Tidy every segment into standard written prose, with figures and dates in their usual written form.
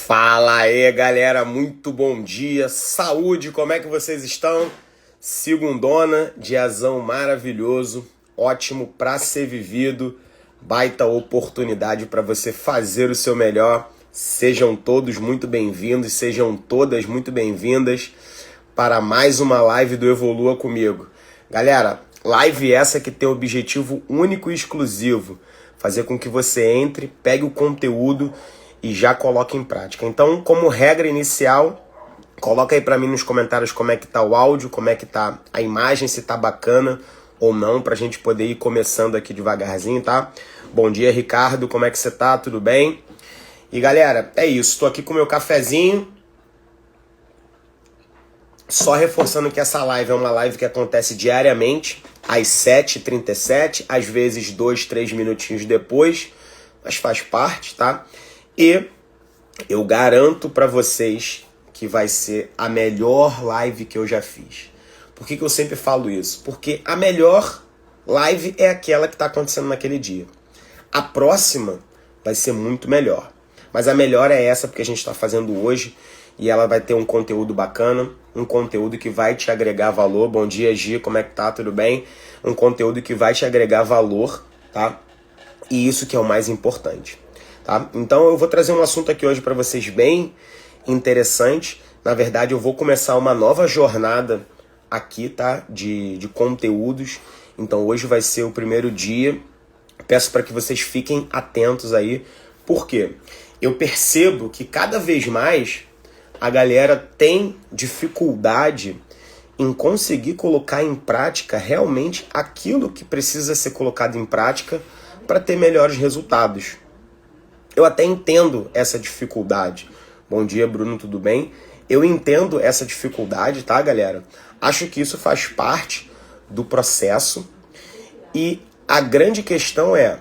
Fala aí, galera, muito bom dia, saúde, como é que vocês estão? Segundona, diazão maravilhoso, ótimo pra ser vivido, baita oportunidade para você fazer o seu melhor. Sejam todos muito bem-vindos, sejam todas muito bem-vindas para mais uma live do Evolua Comigo. Galera, live essa que tem o objetivo único e exclusivo, fazer com que você entre, pegue o conteúdo e já coloque em prática. Então, como regra inicial, coloca aí pra mim nos comentários como é que tá o áudio, como é que tá a imagem, se tá bacana ou não, pra gente poder ir começando aqui devagarzinho, tá? Bom dia, Ricardo, como é que você tá? Tudo bem? E galera, é isso, tô aqui com o meu cafezinho. Só reforçando que essa live é uma live que acontece diariamente, às 7h37, às vezes 2, 3 minutinhos depois, mas faz parte, tá? E eu garanto pra vocês que vai ser a melhor live que eu já fiz. Por que eu sempre falo isso? Porque a melhor live é aquela que está acontecendo naquele dia. A próxima vai ser muito melhor. Mas a melhor é essa porque a gente está fazendo hoje e ela vai ter um conteúdo bacana, um conteúdo que vai te agregar valor. Bom dia, Gi, como é que tá? Tudo bem? Um conteúdo que vai te agregar valor, tá? E isso que é o mais importante. Tá? Então eu vou trazer um assunto aqui hoje para vocês bem interessante. Na verdade eu vou começar uma nova jornada aqui, tá? De conteúdos. Então hoje vai ser o primeiro dia. Peço para que vocês fiquem atentos aí. Por quê? Eu percebo que cada vez mais a galera tem dificuldade em conseguir colocar em prática realmente aquilo que precisa ser colocado em prática para ter melhores resultados. Eu até entendo essa dificuldade. Bom dia, Bruno, tudo bem? Eu entendo essa dificuldade, tá, galera? Acho que isso faz parte do processo. E a grande questão é,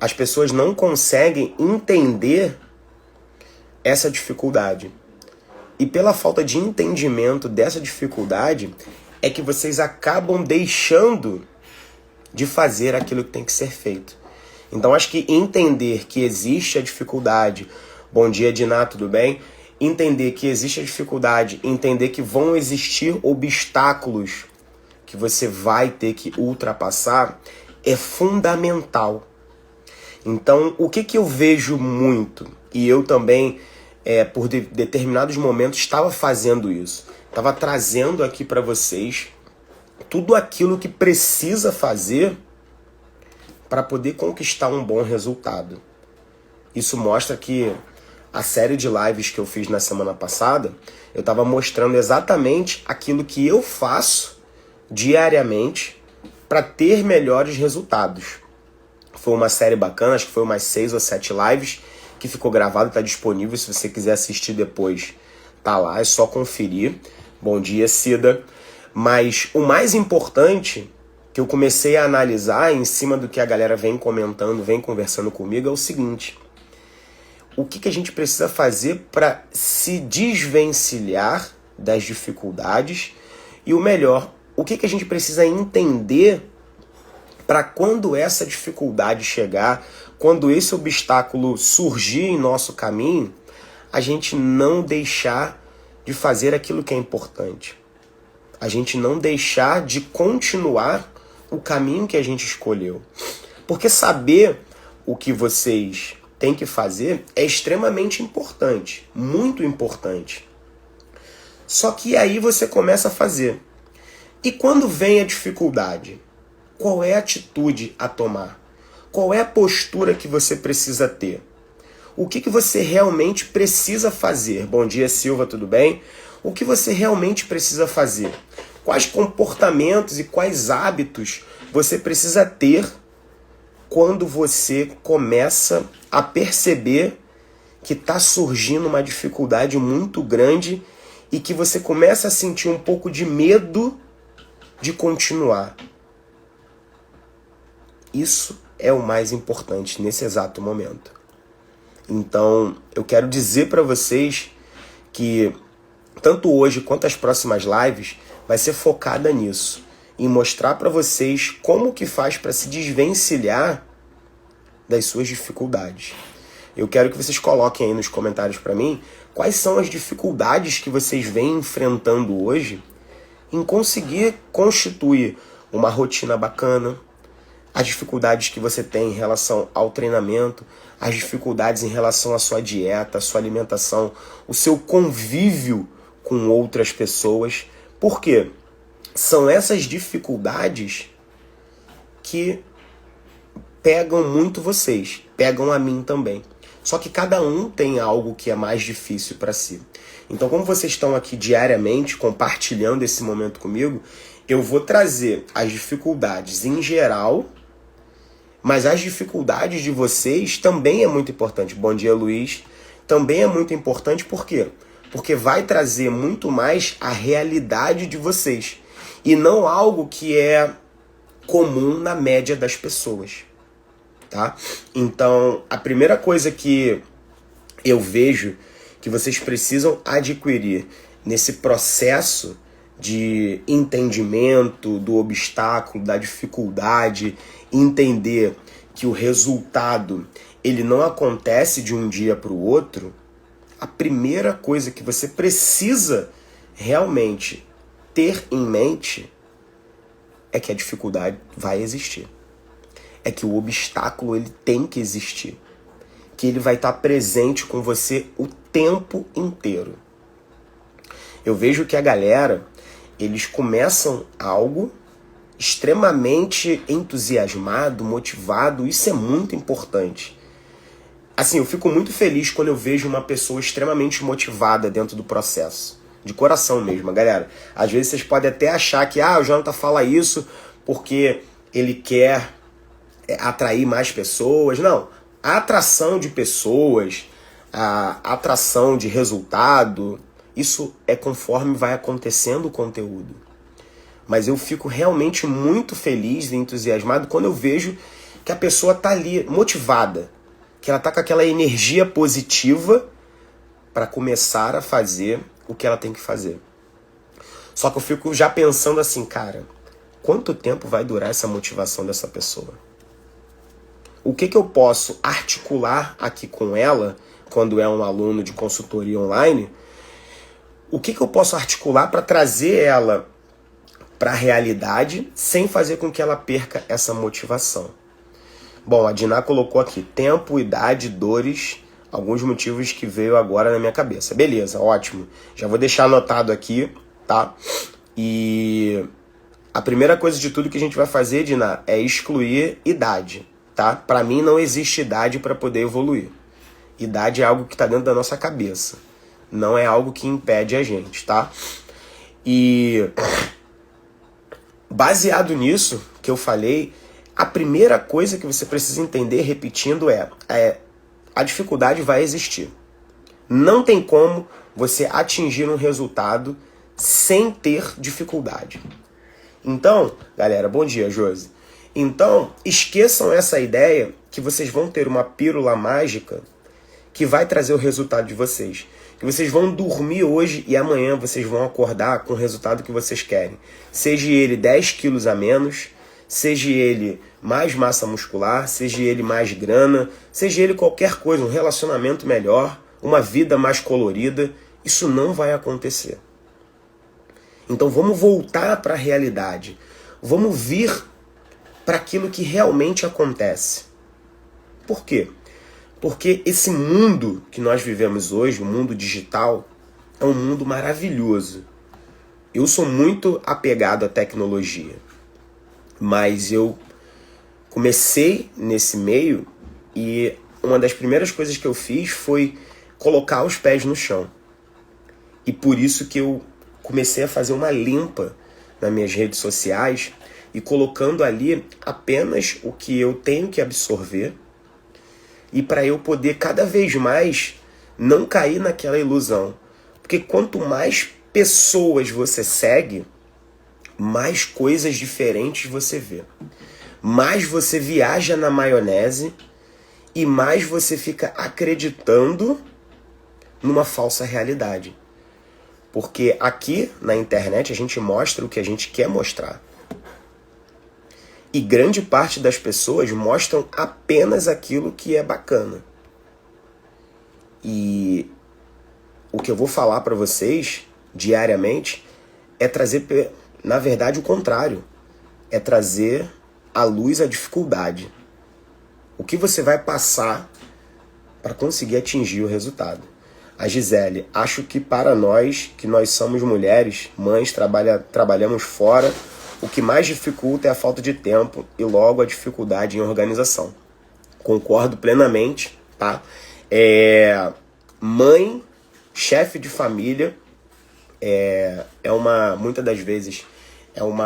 as pessoas não conseguem entender essa dificuldade. E pela falta de entendimento dessa dificuldade, é que vocês acabam deixando de fazer aquilo que tem que ser feito. Então acho que entender que existe a dificuldade, bom dia Diná, tudo bem? Entender que existe a dificuldade, entender que vão existir obstáculos que você vai ter que ultrapassar é fundamental. Então o que eu vejo muito, e eu também por determinados momentos estava fazendo isso, estava trazendo aqui para vocês tudo aquilo que precisa fazer para poder conquistar um bom resultado. Isso mostra que a série de lives que eu fiz na semana passada, eu estava mostrando exatamente aquilo que eu faço diariamente para ter melhores resultados. Foi uma série bacana, acho que foi umas 6 ou 7 lives que ficou gravado, está disponível, se você quiser assistir depois, tá lá, é só conferir. Bom dia, Cida. Mas o mais importante que eu comecei a analisar em cima do que a galera vem comentando, vem conversando comigo, é o seguinte: o que a gente precisa fazer para se desvencilhar das dificuldades e o melhor, o que a gente precisa entender para quando essa dificuldade chegar, quando esse obstáculo surgir em nosso caminho, a gente não deixar de fazer aquilo que é importante. A gente não deixar de continuar o caminho que a gente escolheu. Porque saber o que vocês têm que fazer é extremamente importante, muito importante. Só que aí você começa a fazer. E quando vem a dificuldade, qual é a atitude a tomar? Qual é a postura que você precisa ter? O que você realmente precisa fazer? Bom dia, Silva, tudo bem? O que você realmente precisa fazer? Quais comportamentos e quais hábitos você precisa ter quando você começa a perceber que está surgindo uma dificuldade muito grande e que você começa a sentir um pouco de medo de continuar? Isso é o mais importante nesse exato momento. Então, eu quero dizer para vocês que tanto hoje quanto as próximas lives vai ser focada nisso, em mostrar para vocês como que faz para se desvencilhar das suas dificuldades. eu quero que vocês coloquem aí nos comentários para mim quais são as dificuldades que vocês vêm enfrentando hoje em conseguir constituir uma rotina bacana, as dificuldades que você tem em relação ao treinamento, as dificuldades em relação à sua dieta, à sua alimentação, o seu convívio com outras pessoas. Por quê? São essas dificuldades que pegam muito vocês, pegam a mim também. Só que cada um tem algo que é mais difícil para si. Então, como vocês estão aqui diariamente compartilhando esse momento comigo, eu vou trazer as dificuldades em geral, mas as dificuldades de vocês também é muito importante. Bom dia, Luiz. Também é muito importante, por quê? Porque vai trazer muito mais a realidade de vocês e não algo que é comum na média das pessoas, tá? Então, a primeira coisa que eu vejo que vocês precisam adquirir nesse processo de entendimento do obstáculo, da dificuldade, entender que o resultado ele não acontece de um dia para o outro, a primeira coisa que você precisa realmente ter em mente é que a dificuldade vai existir. É que o obstáculo ele tem que existir. Que ele vai estar presente com você o tempo inteiro. Eu vejo que a galera, eles começam algo extremamente entusiasmado, motivado, isso é muito importante. Assim, eu fico muito feliz quando eu vejo uma pessoa extremamente motivada dentro do processo. De coração mesmo, galera. Às vezes vocês podem até achar que o Jonathan fala isso porque ele quer atrair mais pessoas. Não. A atração de pessoas, a atração de resultado, isso é conforme vai acontecendo o conteúdo. Mas eu fico realmente muito feliz e entusiasmado quando eu vejo que a pessoa está ali motivada, que ela está com aquela energia positiva para começar a fazer o que ela tem que fazer. Só que eu fico já pensando assim, cara, quanto tempo vai durar essa motivação dessa pessoa? O que eu posso articular aqui com ela, quando é um aluno de consultoria online, o que eu posso articular para trazer ela para a realidade sem fazer com que ela perca essa motivação? Bom, a Diná colocou aqui, tempo, idade, dores, alguns motivos que veio agora na minha cabeça. Beleza, ótimo. Já vou deixar anotado aqui, tá? E a primeira coisa de tudo que a gente vai fazer, Diná, é excluir idade, tá? Para mim não existe idade para poder evoluir. Idade é algo que está dentro da nossa cabeça. Não é algo que impede a gente, tá? E baseado nisso que eu falei, a primeira coisa que você precisa entender, repetindo, é a dificuldade vai existir. Não tem como você atingir um resultado sem ter dificuldade. Então, galera, bom dia, Josi. Então, esqueçam essa ideia que vocês vão ter uma pílula mágica que vai trazer o resultado de vocês. Que vocês vão dormir hoje e amanhã vocês vão acordar com o resultado que vocês querem. Seja ele 10 quilos a menos, seja ele mais massa muscular, seja ele mais grana, seja ele qualquer coisa, um relacionamento melhor, uma vida mais colorida, isso não vai acontecer. Então vamos voltar para a realidade. Vamos vir para aquilo que realmente acontece. Por quê? Porque esse mundo que nós vivemos hoje, o mundo digital, é um mundo maravilhoso. Eu sou muito apegado à tecnologia, mas eu comecei nesse meio e uma das primeiras coisas que eu fiz foi colocar os pés no chão. E por isso que eu comecei a fazer uma limpa nas minhas redes sociais e colocando ali apenas o que eu tenho que absorver e para eu poder cada vez mais não cair naquela ilusão. Porque quanto mais pessoas você segue, mais coisas diferentes você vê. Mais você viaja na maionese e mais você fica acreditando numa falsa realidade. Porque aqui na internet a gente mostra o que a gente quer mostrar. E grande parte das pessoas mostram apenas aquilo que é bacana. E o que eu vou falar para vocês diariamente é trazer, na verdade, o contrário. É trazer à luz a dificuldade. O que você vai passar para conseguir atingir o resultado. A Gisele, acho que para nós, que nós somos mulheres, mães, trabalhamos fora, o que mais dificulta é a falta de tempo e logo a dificuldade em organização. Concordo plenamente, tá? Mãe, chefe de família, muitas das vezes, como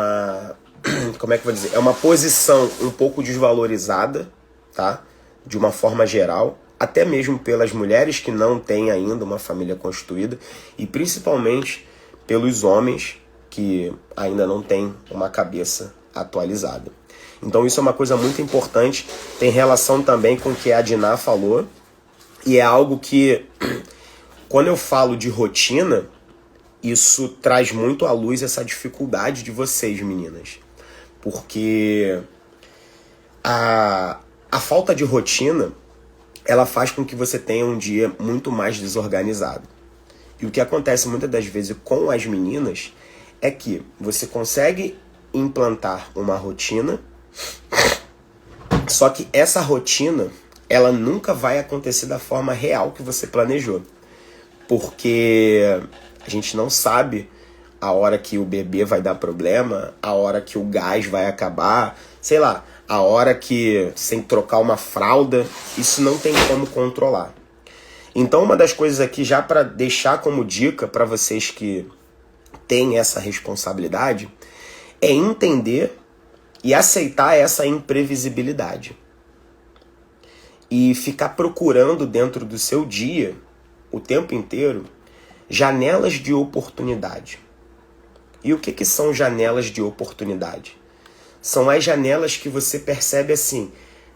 é que eu vou dizer? É uma posição um pouco desvalorizada, tá? De uma forma geral, até mesmo pelas mulheres que não têm ainda uma família constituída e principalmente pelos homens que ainda não têm uma cabeça atualizada. Então isso é uma coisa muito importante, tem relação também com o que a Diná falou, e é algo que, quando eu falo de rotina, isso traz muito à luz essa dificuldade de vocês, meninas. Porque a falta de rotina, ela faz com que você tenha um dia muito mais desorganizado. E o que acontece muitas das vezes com as meninas é que você consegue implantar uma rotina, só que essa rotina, ela nunca vai acontecer da forma real que você planejou. Porque a gente não sabe a hora que o bebê vai dar problema, a hora que o gás vai acabar, sei lá, a hora que sem trocar uma fralda, isso não tem como controlar. Então uma das coisas aqui, já para deixar como dica para vocês que têm essa responsabilidade, é entender e aceitar essa imprevisibilidade. E ficar procurando dentro do seu dia, o tempo inteiro, janelas de oportunidade. E o que são janelas de oportunidade? São as janelas que você percebe assim,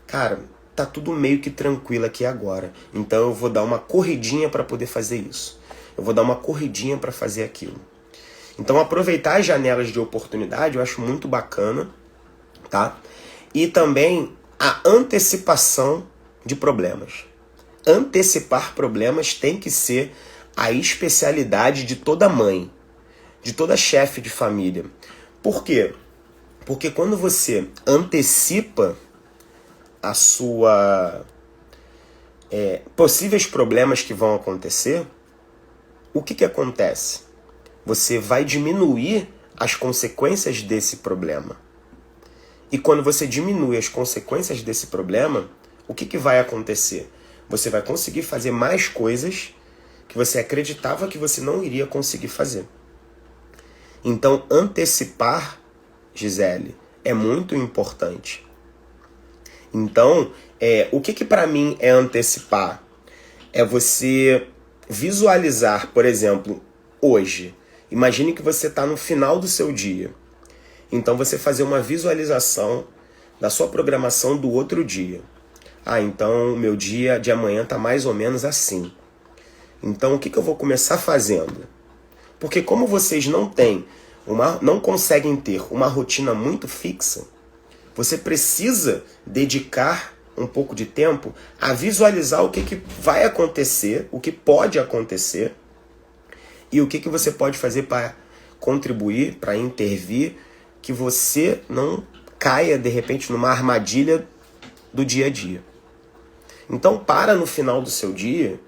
cara, tá tudo meio que tranquilo aqui agora, então eu vou dar uma corridinha para poder fazer isso. Eu vou dar uma corridinha para fazer aquilo. Então aproveitar as janelas de oportunidade eu acho muito bacana, tá? E também a antecipação de problemas. Antecipar problemas tem que ser a especialidade de toda mãe, de toda chefe de família. Por quê? Porque quando você antecipa a sua possíveis problemas que vão acontecer, o que acontece? Você vai diminuir as consequências desse problema. E quando você diminui as consequências desse problema, o que vai acontecer? Você vai conseguir fazer mais coisas que você acreditava que você não iria conseguir fazer. Então, antecipar, Gisele, é muito importante. Então, o que para mim é antecipar? É você visualizar, por exemplo, hoje. Imagine que você está no final do seu dia. Então, você fazer uma visualização da sua programação do outro dia. Então, o meu dia de amanhã está mais ou menos assim. Então, o que eu vou começar fazendo? Porque como vocês não conseguem ter uma rotina muito fixa, você precisa dedicar um pouco de tempo a visualizar o que vai acontecer, o que pode acontecer e o que você pode fazer para contribuir, para intervir, que você não caia, de repente, numa armadilha do dia a dia. Então, no final do seu dia,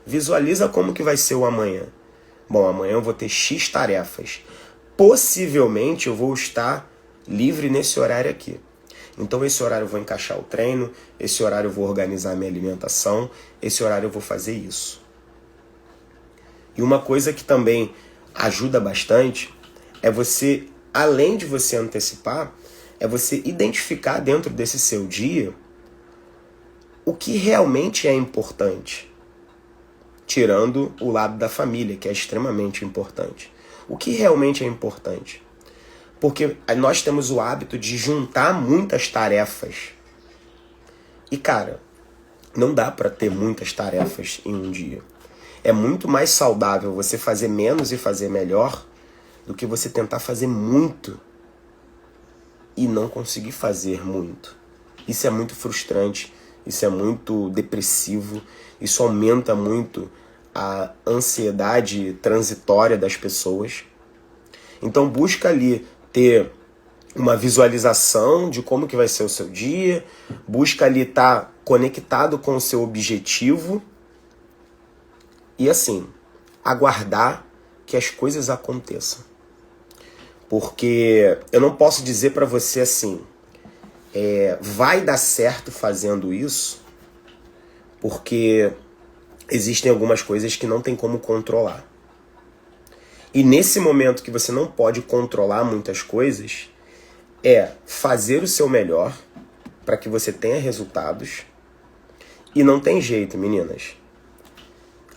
visualiza como que vai ser o amanhã. Bom, amanhã eu vou ter X tarefas. Possivelmente eu vou estar livre nesse horário aqui. Então esse horário eu vou encaixar o treino, esse horário eu vou organizar a minha alimentação, esse horário eu vou fazer isso. E uma coisa que também ajuda bastante é você, além de você antecipar, é você identificar dentro desse seu dia o que realmente é importante. Tirando o lado da família, que é extremamente importante. O que realmente é importante? Porque nós temos o hábito de juntar muitas tarefas. E, cara, não dá para ter muitas tarefas em um dia. É muito mais saudável você fazer menos e fazer melhor do que você tentar fazer muito e não conseguir fazer muito. Isso é muito frustrante isso é muito depressivo, isso aumenta muito a ansiedade transitória das pessoas. Então busca ali ter uma visualização de como que vai ser o seu dia, busca ali estar conectado com o seu objetivo e assim, aguardar que as coisas aconteçam. Porque eu não posso dizer para você assim, vai dar certo fazendo isso, porque existem algumas coisas que não tem como controlar. E nesse momento que você não pode controlar muitas coisas, fazer o seu melhor para que você tenha resultados. E não tem jeito, meninas.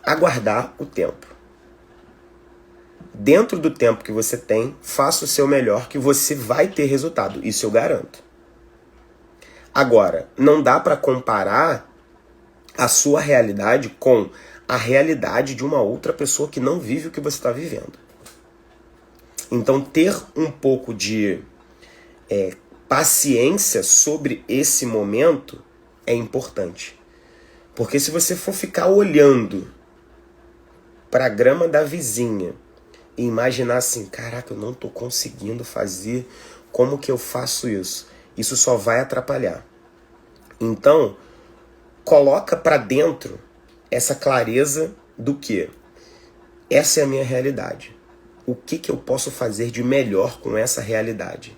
Aguardar o tempo. Dentro do tempo que você tem, faça o seu melhor que você vai ter resultado. Isso eu garanto. Agora, não dá para comparar a sua realidade com a realidade de uma outra pessoa que não vive o que você está vivendo. Então, ter um pouco de paciência sobre esse momento é importante. Porque se você for ficar olhando para a grama da vizinha e imaginar assim, caraca, eu não estou conseguindo fazer, como que eu faço isso? Isso só vai atrapalhar. Então, coloca para dentro essa clareza do que? Essa é a minha realidade. O que eu posso fazer de melhor com essa realidade?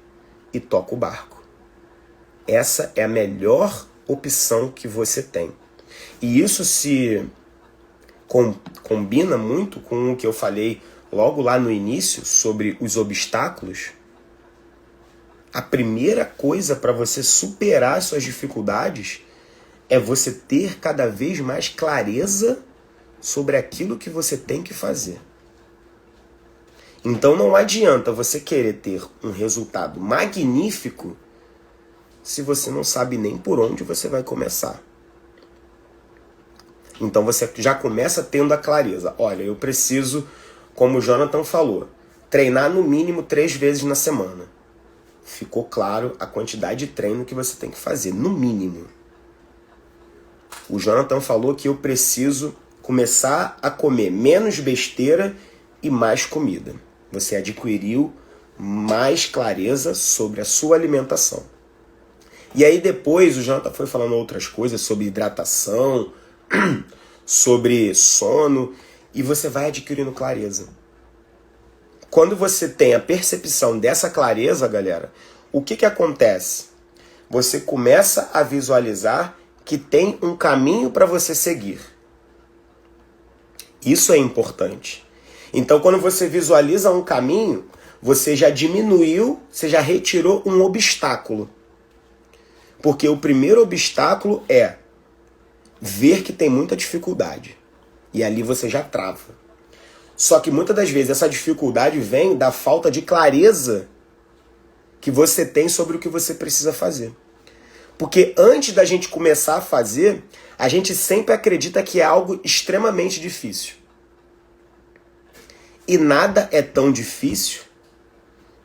E toca o barco. Essa é a melhor opção que você tem. E isso se combina muito com o que eu falei logo lá no início sobre os obstáculos. A primeira coisa para você superar suas dificuldades é você ter cada vez mais clareza sobre aquilo que você tem que fazer. Então não adianta você querer ter um resultado magnífico se você não sabe nem por onde você vai começar. Então você já começa tendo a clareza. Olha, eu preciso, como o Jonathan falou, treinar no mínimo 3 vezes na semana. Ficou claro a quantidade de treino que você tem que fazer, no mínimo. O Jonathan falou que eu preciso começar a comer menos besteira e mais comida. Você adquiriu mais clareza sobre a sua alimentação. E aí depois o Jonathan foi falando outras coisas sobre hidratação, sobre sono, e você vai adquirindo clareza. Quando você tem a percepção dessa clareza, galera, o que acontece? Você começa a visualizar que tem um caminho para você seguir. Isso é importante. Então, quando você visualiza um caminho, você já diminuiu, você já retirou um obstáculo. Porque o primeiro obstáculo é ver que tem muita dificuldade. E ali você já trava. Só que muitas das vezes essa dificuldade vem da falta de clareza que você tem sobre o que você precisa fazer. Porque antes da gente começar a fazer, a gente sempre acredita que é algo extremamente difícil. E nada é tão difícil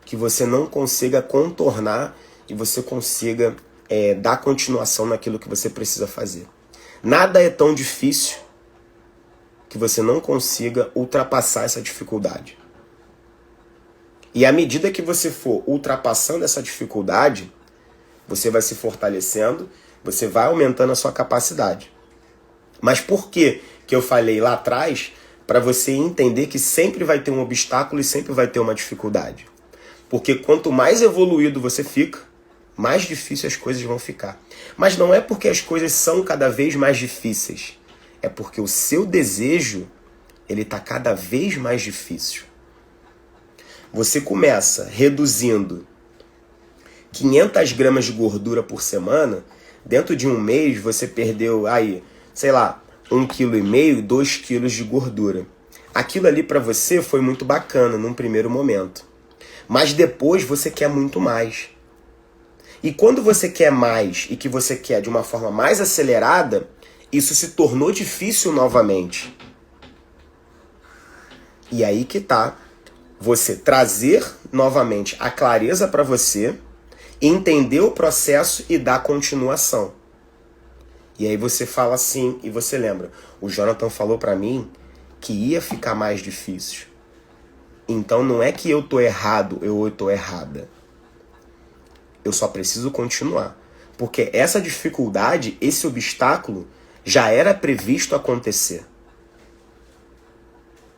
que você não consiga contornar e você consiga dar continuação naquilo que você precisa fazer. Nada é tão difícil que você não consiga ultrapassar essa dificuldade. E à medida que você for ultrapassando essa dificuldade, você vai se fortalecendo, você vai aumentando a sua capacidade. Mas por que eu falei lá atrás para você entender que sempre vai ter um obstáculo e sempre vai ter uma dificuldade? Porque quanto mais evoluído você fica, mais difíceis as coisas vão ficar. Mas não é porque as coisas são cada vez mais difíceis. É porque o seu desejo, ele está cada vez mais difícil. Você começa reduzindo 500 gramas de gordura por semana, dentro de um mês você perdeu aí, sei lá, 1,5 kg, 2 kg de gordura. Aquilo ali para você foi muito bacana num primeiro momento. Mas depois você quer muito mais. E quando você quer mais e que você quer de uma forma mais acelerada, isso se tornou difícil novamente. E aí que tá você trazer novamente a clareza para você, entender o processo e dar continuação. E aí você fala assim, e você lembra, o Jonathan falou pra mim que ia ficar mais difícil. Então não é que eu tô errado, eu tô errada. Eu só preciso continuar. Porque essa dificuldade, esse obstáculo, já era previsto acontecer.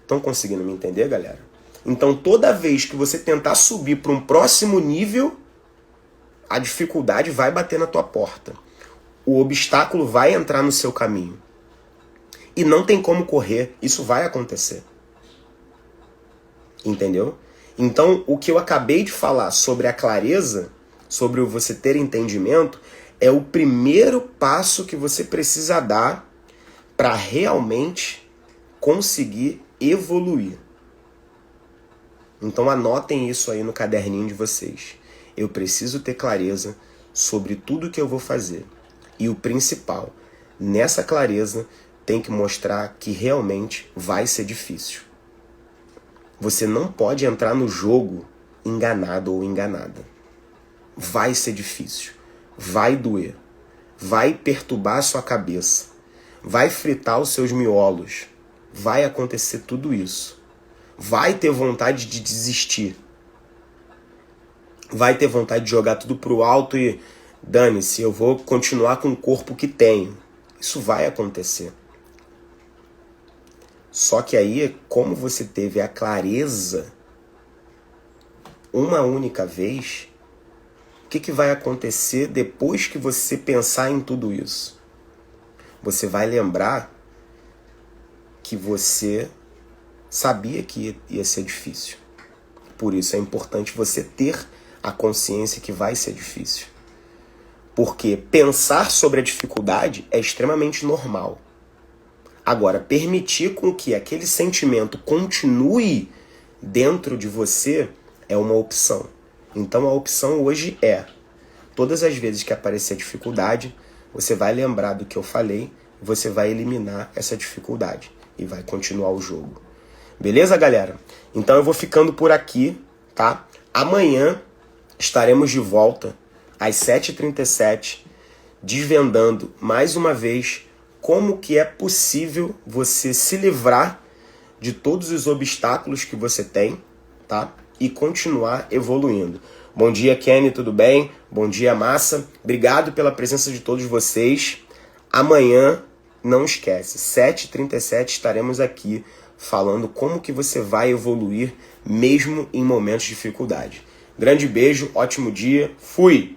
Estão conseguindo me entender, galera? Então toda vez que você tentar subir para um próximo nível, a dificuldade vai bater na tua porta. O obstáculo vai entrar no seu caminho. E não tem como correr, isso vai acontecer. Entendeu? Então, o que eu acabei de falar sobre a clareza, sobre você ter entendimento, é o primeiro passo que você precisa dar para realmente conseguir evoluir. Então anotem isso aí no caderninho de vocês. Eu preciso ter clareza sobre tudo que eu vou fazer. E o principal, nessa clareza, tem que mostrar que realmente vai ser difícil. Você não pode entrar no jogo enganado ou enganada. Vai ser difícil. Vai doer. Vai perturbar a sua cabeça. Vai fritar os seus miolos. Vai acontecer tudo isso. Vai ter vontade de desistir. Vai ter vontade de jogar tudo pro alto e dane-se, eu vou continuar com o corpo que tenho. Isso vai acontecer. Só que aí, como você teve a clareza uma única vez, o que vai acontecer depois que você pensar em tudo isso? Você vai lembrar que você sabia que ia ser difícil. Por isso é importante você ter a consciência que vai ser difícil. Porque pensar sobre a dificuldade é extremamente normal. Agora, permitir com que aquele sentimento continue dentro de você é uma opção. Então a opção hoje é, todas as vezes que aparecer dificuldade, você vai lembrar do que eu falei, você vai eliminar essa dificuldade e vai continuar o jogo. Beleza, galera? Então eu vou ficando por aqui, tá? Amanhã estaremos de volta às 7h37, desvendando mais uma vez como que é possível você se livrar de todos os obstáculos que você tem, tá? E continuar evoluindo. Bom dia, Kenny, tudo bem? Bom dia, Massa. Obrigado pela presença de todos vocês. Amanhã, não esquece, 7h37 estaremos aqui falando como que você vai evoluir mesmo em momentos de dificuldade. Grande beijo, ótimo dia, fui!